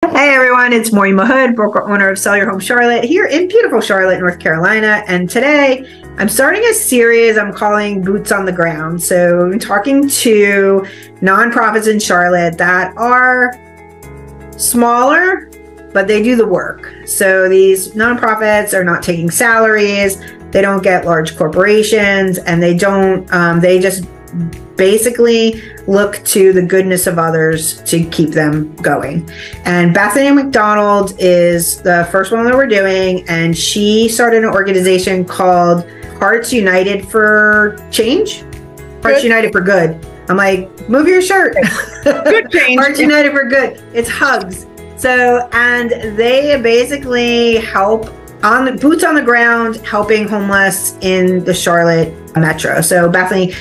Hey everyone, it's Maureen Mahood, broker owner of Sell Your Home Charlotte here in beautiful Charlotte, North Carolina. And today I'm starting a series I'm calling Boots on the Ground. So I'm talking to nonprofits in Charlotte that are smaller, but they do the work. So these nonprofits are not taking salaries, they don't get large corporations, and they just basically look to the goodness of others to keep them going. And Bethany McDonald is the first one that we're doing, and she started an organization called Hearts United for Change. Hearts United for Good. I'm like, move your shirt. Good change. Hearts United for Good. It's hugs. So, and they basically help on the boots on the ground, helping homeless in the Charlotte metro. So Bethany,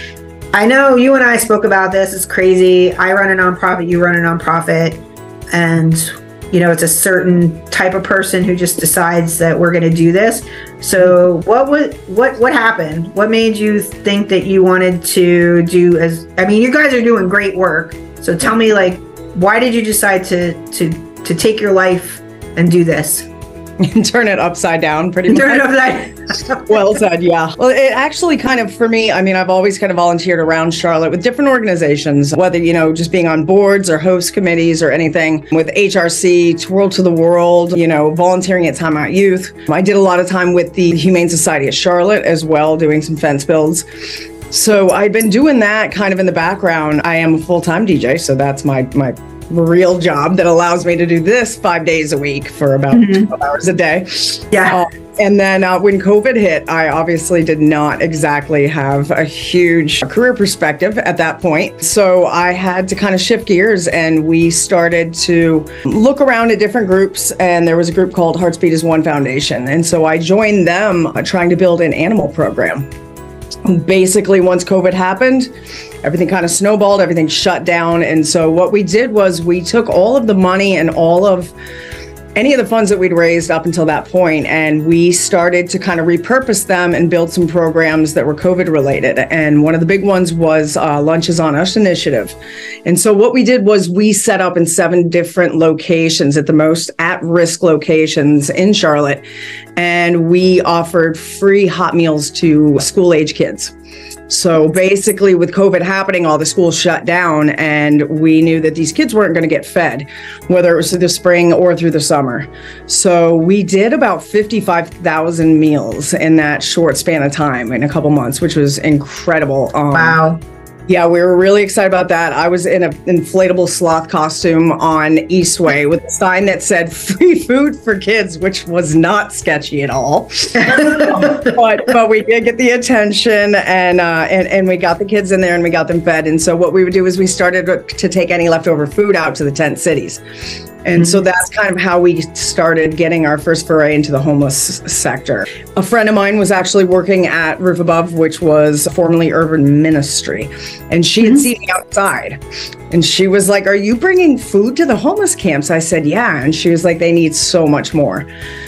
I know you and I spoke about this. It's crazy. I run a nonprofit, you run a nonprofit, and you know, it's a certain type of person who just decides that we're going to do this. So what happened? What made you think that you wanted to do I mean, you guys are doing great work. So tell me, like, why did you decide to take your life and do this? And turn it upside down, pretty much. Turn it upside. Well said, yeah. Well, it actually kind of, for me, I mean, I've always kind of volunteered around Charlotte with different organizations, whether, you know, just being on boards or host committees or anything, with HRC, Twirl to the World, you know, volunteering at Time Out Youth. I did a lot of time with the Humane Society of Charlotte as well, doing some fence builds. So I'd been doing that kind of in the background. I am a full-time DJ, so that's my real job that allows me to do this 5 days a week for about 12 hours a day. Yeah. And then when COVID hit, I obviously did not exactly have a huge career perspective at that point. So I had to kind of shift gears, and we started to look around at different groups. And there was a group called Heartbeat as One Foundation. And so I joined them trying to build an animal program. Basically, once COVID happened, everything kind of snowballed, everything shut down. And so what we did was we took all of the money and all of any of the funds that we'd raised up until that point, and we started to kind of repurpose them and build some programs that were COVID related. And one of the big ones was Lunches on Us initiative. And so what we did was we set up in 7 different locations, at the most at-risk locations in Charlotte, and we offered free hot meals to school-age kids. So basically, with COVID happening, all the schools shut down, and we knew that these kids weren't going to get fed, whether it was through the spring or through the summer. So we did about 55,000 meals in that short span of time, in a couple months, which was incredible. Wow. Yeah, we were really excited about that. I was in an inflatable sloth costume on Eastway with a sign that said free food for kids, which was not sketchy at all. but we did get the attention, and we got the kids in there and we got them fed. And so what we would do is we started to take any leftover food out to the tent cities. And so that's kind of how we started getting our first foray into the homeless sector. A friend of mine was actually working at Roof Above, which was formerly Urban Ministry. And she had seen me outside. And she was like, "Are you bringing food to the homeless camps?" I said, "Yeah." And she was like, "They need so much more."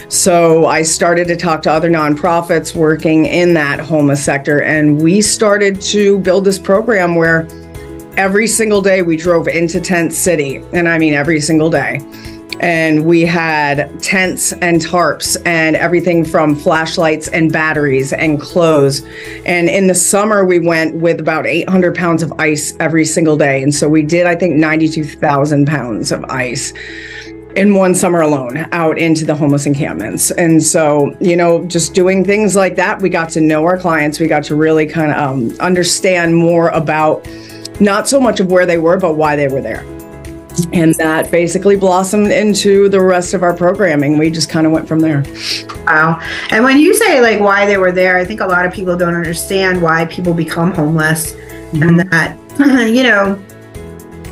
So I started to talk to other nonprofits working in that homeless sector. And we started to build this program where every single day we drove into Tent City, and I mean every single day. And we had tents and tarps and everything from flashlights and batteries and clothes. And in the summer, we went with about 800 pounds of ice every single day. And so we did, I think, 92,000 pounds of ice in one summer alone out into the homeless encampments. And so, you know, just doing things like that, we got to know our clients. We got to really kind of understand more about not so much of where they were, but why they were there. And that basically blossomed into the rest of our programming. We just kind of went from there. Wow. And when you say like why they were there, I think a lot of people don't understand why people become homeless. And that, you know,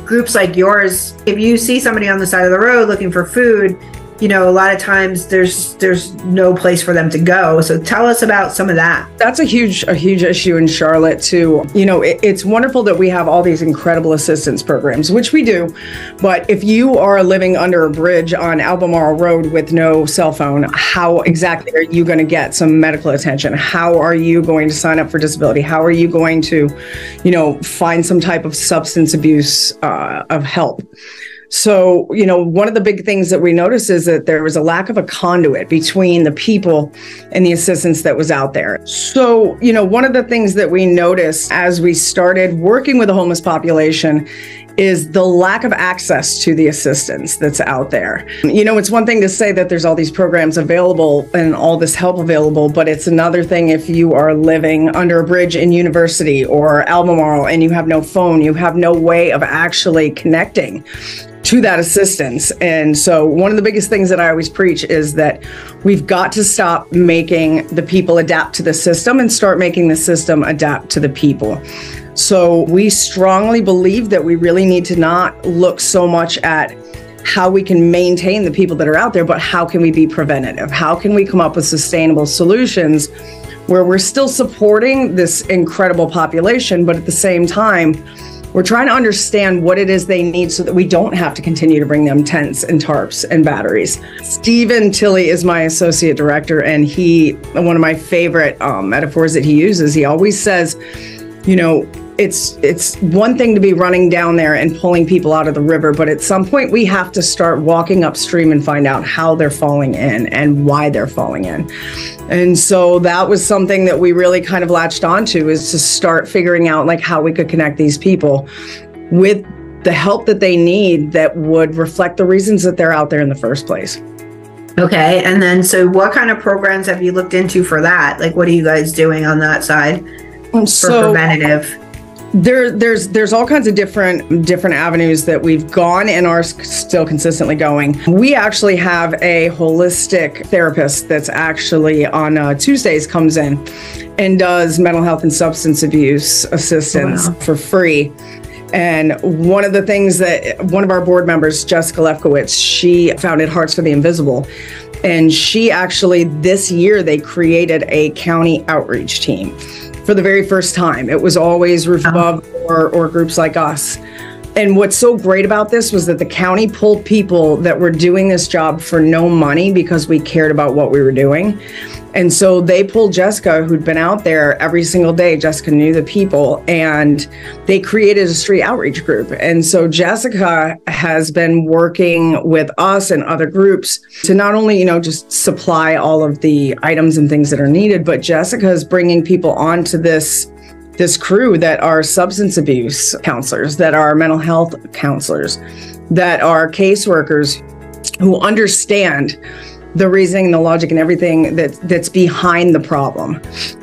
groups like yours, if you see somebody on the side of the road looking for food, you know, a lot of times there's no place for them to go. So tell us about some of that. That's a huge issue in Charlotte too. You know, it's wonderful that we have all these incredible assistance programs, which we do. But if you are living under a bridge on Albemarle Road with no cell phone, how exactly are you going to get some medical attention? How are you going to sign up for disability? How are you going to, you know, find some type of substance abuse of help? So, one of the big things that we noticed is that there was a lack of a conduit between the people and the assistance that was out there. So, one of the things that we noticed as we started working with the homeless population is the lack of access to the assistance that's out there. It's one thing to say that there's all these programs available and all this help available, but it's another thing if you are living under a bridge in University or Albemarle and you have no phone, you have no way of actually connecting to that assistance. And so one of the biggest things that I always preach is that we've got to stop making the people adapt to the system and start making the system adapt to the people. So we strongly believe that we really need to not look so much at how we can maintain the people that are out there, but how can we be preventative? How can we come up with sustainable solutions where we're still supporting this incredible population, but at the same time, we're trying to understand what it is they need so that we don't have to continue to bring them tents and tarps and batteries. Stephen Tilley is my associate director, and one of my favorite metaphors that he uses, he always says, it's one thing to be running down there and pulling people out of the river, but at some point we have to start walking upstream and find out how they're falling in and why they're falling in. And so that was something that we really kind of latched onto, is to start figuring out how we could connect these people with the help that they need that would reflect the reasons that they're out there in the first place. Okay. And then, so what kind of programs have you looked into for that? What are you guys doing on that side for preventative? There's all kinds of different avenues that we've gone and are still consistently going. We actually have a holistic therapist that's actually on Tuesdays comes in and does mental health and substance abuse assistance for free. And one of the things that one of our board members, Jessica Lefkowitz, she founded Hearts for the Invisible. And she actually, this year, they created a county outreach team. For the very first time. It was always Roof Above or groups like us. And what's so great about this was that the county pulled people that were doing this job for no money because we cared about what we were doing. And so they pulled Jessica, who'd been out there every single day. Jessica knew the people, and they created a street outreach group. And so Jessica has been working with us and other groups to not only, just supply all of the items and things that are needed, but Jessica is bringing people onto this crew that are substance abuse counselors, that are mental health counselors, that are caseworkers who understand the reasoning, the logic, and everything that's behind the problem,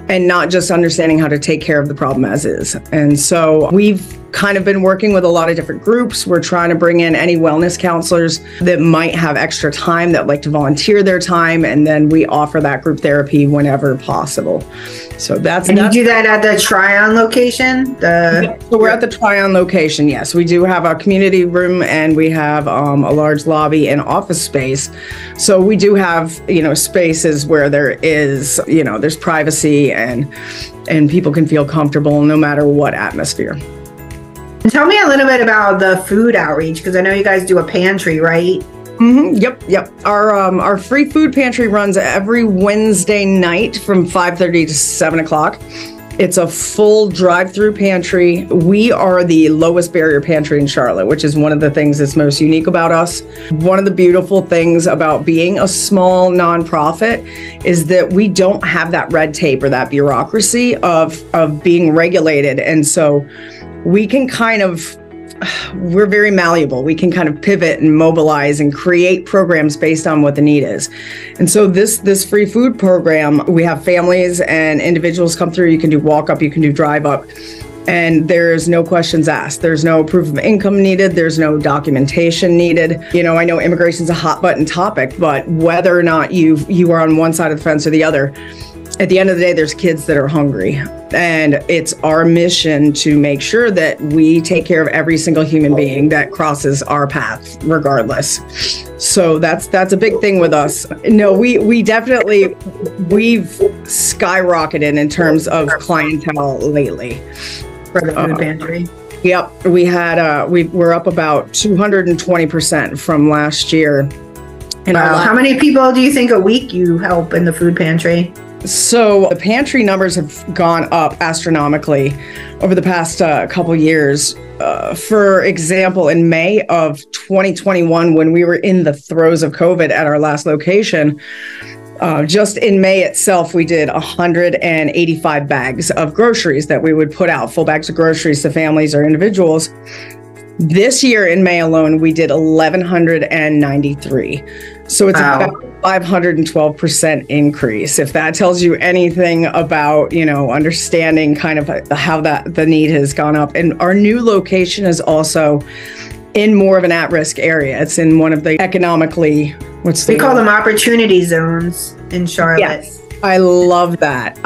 and not just understanding how to take care of the problem as is. And so we've kind of been working with a lot of different groups. We're trying to bring in any wellness counselors that might have extra time, that like to volunteer their time, and then we offer that group therapy whenever possible. So that's... And you do that at the Tryon location? So we're at the Tryon location, yes. We do have a community room, and we have a large lobby and office space. So we do have, spaces where there is, there's privacy and people can feel comfortable no matter what atmosphere. Tell me a little bit about the food outreach, because I know you guys do a pantry, right? Mm-hmm. Yep. Our free food pantry runs every Wednesday night from 5:30 to 7 o'clock. It's a full drive-through pantry. We are the lowest barrier pantry in Charlotte, which is one of the things that's most unique about us. One of the beautiful things about being a small nonprofit is that we don't have that red tape or that bureaucracy of being regulated. And so we can we're very malleable. We can kind of pivot and mobilize and create programs based on what the need is. And so this free food program, we have families and individuals come through. You can do walk up, you can do drive up, and there's no questions asked. There's no proof of income needed. There's no documentation needed. I know immigration's a hot button topic, but whether or not you are on one side of the fence or the other, at the end of the day, there's kids that are hungry. And it's our mission to make sure that we take care of every single human being that crosses our path, regardless. So that's a big thing with us. No, we've skyrocketed in terms of clientele lately. For the food pantry. Yep. We're up about 220% from last year. And how many people do you think a week you help in the food pantry? So the pantry numbers have gone up astronomically over the past couple years. for example, in May of 2021, when we were in the throes of COVID at our last location, just in May itself, we did 185 bags of groceries that we would put out, full bags of groceries to families or individuals. This year in May alone, we did 1,193. So it's about 512% increase. If that tells you anything about, understanding kind of how the need has gone up. And our new location is also in more of an at-risk area. It's in one of the economically, we call them opportunity zones in Charlotte. Yes. I love that.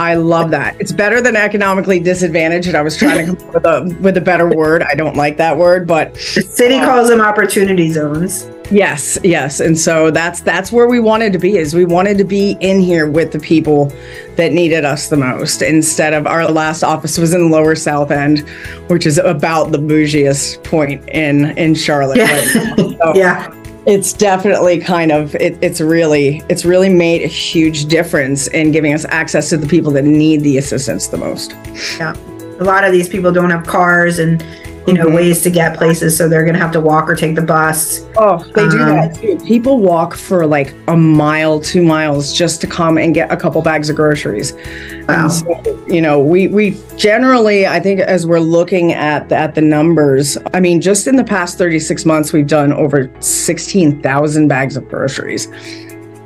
It's better than economically disadvantaged. And I was trying to come up with a better word. I don't like that word, but the city calls them opportunity zones. Yes. And so that's where we wanted to be, is we wanted to be in here with the people that needed us the most, instead of our last office was in the lower South End, which is about the bougiest point in Charlotte. Yeah. So, yeah. It's definitely it's really made a huge difference in giving us access to the people that need the assistance the most. Yeah. A lot of these people don't have cars and, ways to get places. So they're going to have to walk or take the bus. Oh, they do that too. People walk for like a mile, 2 miles just to come and get a couple bags of groceries. Wow. And so, we generally, I think as we're looking at the numbers, I mean, just in the past 36 months, we've done over 16,000 bags of groceries.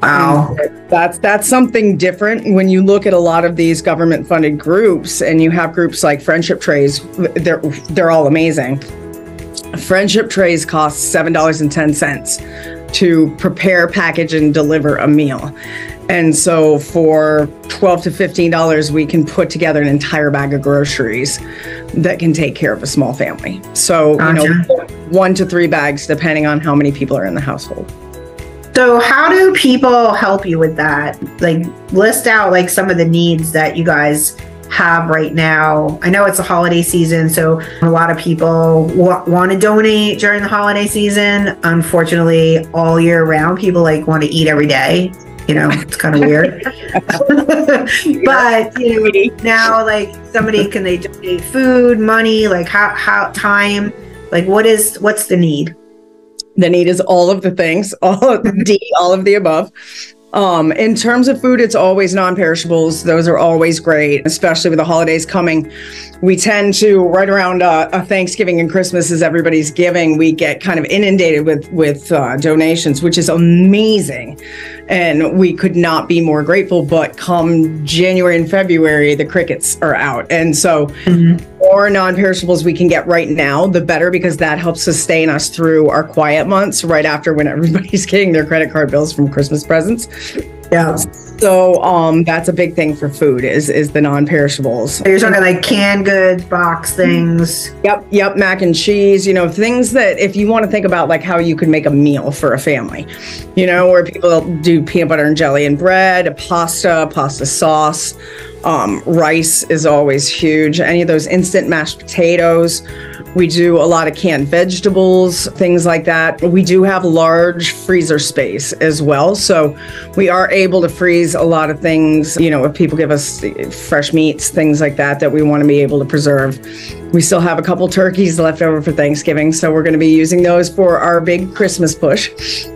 Wow. That's something different when you look at a lot of these government funded groups, and you have groups like Friendship Trays. They're all amazing. Friendship Trays cost $7.10 to prepare, package, and deliver a meal. And so for $12 to $15, we can put together an entire bag of groceries that can take care of a small family. So, 1 to 3 bags, depending on how many people are in the household. So how do people help you with that? Like, list out like some of the needs that you guys have right now. I know it's a holiday season, so a lot of people want to donate during the holiday season. Unfortunately, all year round, people want to eat every day. It's kind of weird. But now somebody, can they donate food, money, how time, what's the need? The need is all of the things, all of the above. In terms of food, it's always non-perishables. Those are always great, especially with the holidays coming. We tend to, right around Thanksgiving and Christmas, as everybody's giving, we get kind of inundated with donations, which is amazing. And we could not be more grateful. But come January and February, the crickets are out. And so more non-perishables we can get right now, the better, because that helps sustain us through our quiet months right after, when everybody's getting their credit card bills from Christmas presents. Yeah. So that's a big thing for food is the non-perishables. So you're talking canned goods, box things. Yep. Mac and cheese, things that if you want to think about how you could make a meal for a family, where people do peanut butter and jelly and bread, pasta sauce. Rice is always huge. Any of those instant mashed potatoes. We do a lot of canned vegetables, things like that. We do have large freezer space as well. So we are able to freeze a lot of things, if people give us fresh meats, things like that we want to be able to preserve. We still have a couple turkeys left over for Thanksgiving. So we're going to be using those for our big Christmas push,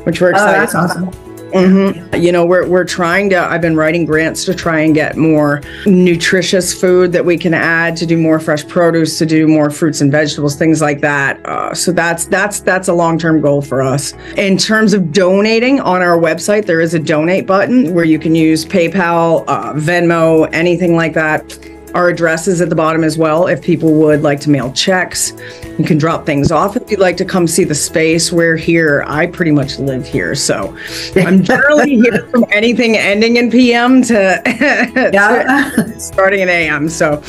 which we're excited about. That's awesome. We're trying to, I've been writing grants to try and get more nutritious food that we can add, to do more fresh produce, to do more fruits and vegetables, things like that. So that's a long-term goal for us. In terms of donating, on our website, there is a donate button where you can use PayPal, Venmo, anything like that. Our address is at the bottom as well. If people would like to mail checks, you can drop things off. If you'd like to come see the space, we're here. I pretty much live here. So I'm generally here from anything ending in PM to starting in AM. So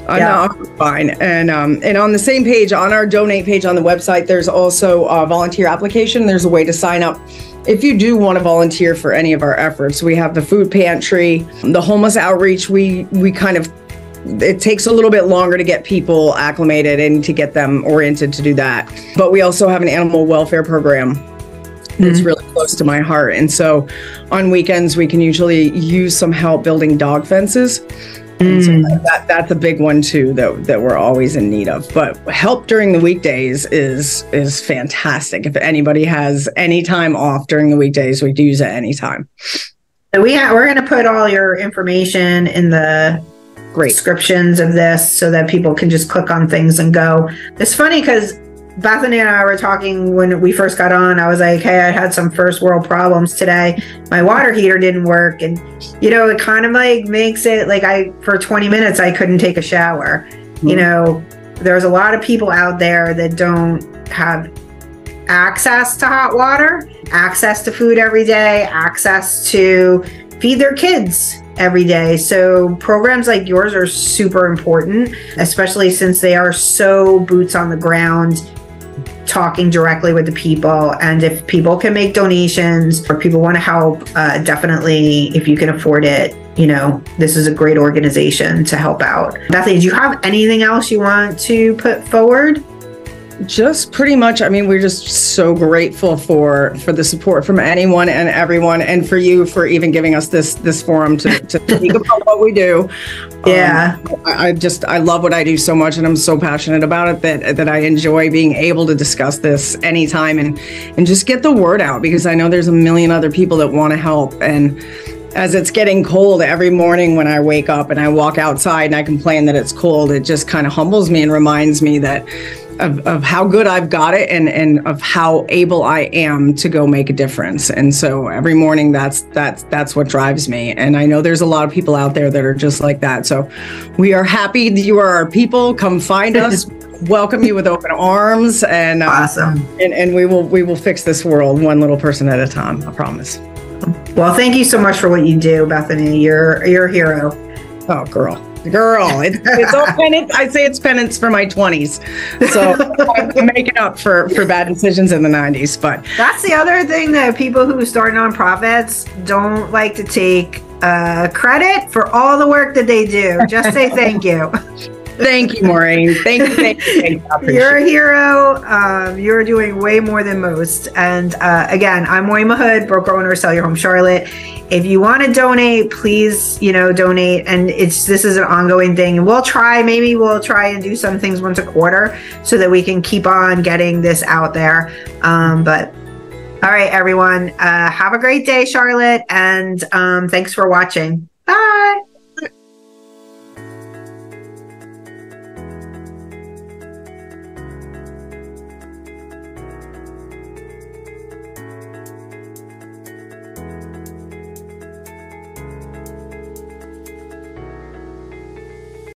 I'm fine. And on the same page, on our donate page on the website, there's also a volunteer application. There's a way to sign up. If you do want to volunteer for any of our efforts, we have the food pantry, the homeless outreach. It takes a little bit longer to get people acclimated and to get them oriented to do that. But we also have an animal welfare program that's really close to my heart. And so on weekends, we can usually use some help building dog fences. And so that's a big one too that we're always in need of. But help during the weekdays is fantastic. If anybody has any time off during the weekdays, we do use it anytime. So we're going to put all your information in the descriptions of this so that people can just click on things and go. It's funny because Bethany and I were talking when we first got on. I was like, hey, I had some first world problems today. My water heater didn't work. And, you know, it kind of like makes it like for 20 minutes, I couldn't take a shower. You know, there's a lot of people out there that don't have access to hot water, access to food every day, access to feed their kids every day. So programs like yours are super important, especially since they are so boots on the ground, talking directly with the people. And if people can make donations or people want to help, definitely, if you can afford it, you know, this is a great organization to help out. Bethany, do you have anything else you want to put forward? Just pretty much, I mean, we're just so grateful for the support from anyone and everyone, and for you for even giving us this forum to speak about what we do. Yeah. I love what I do so much, and I'm so passionate about it that I enjoy being able to discuss this anytime and just get the word out, because I know there's a million other people that want to help. And as it's getting cold every morning when I wake up and I walk outside and I complain that it's cold, it just kind of humbles me and reminds me that of how good I've got it and of how able I am to go make a difference. And so every morning that's what drives me. And I know there's a lot of people out there that are just like that. So we are happy that you are our people. Come find us. Welcome you with open arms, and awesome. And we will fix this world one little person at a time. I promise. Well, thank you so much for what you do, Bethany. You're a hero. Oh, girl, it's all penance. I say it's penance for my 20s. So I'm making up for bad decisions in the 90s. But that's the other thing that people who start nonprofits don't like to take credit for all the work that they do. Just say thank you. Thank you, Maureen. Thank you. You're a hero. You're doing way more than most. And again, I'm Maureen Mahood, broker owner of Sell Your Home Charlotte. If you want to donate, please, donate. And this is an ongoing thing. And maybe we'll try and do some things once a quarter so that we can keep on getting this out there. But all right, everyone, have a great day, Charlotte. And thanks for watching.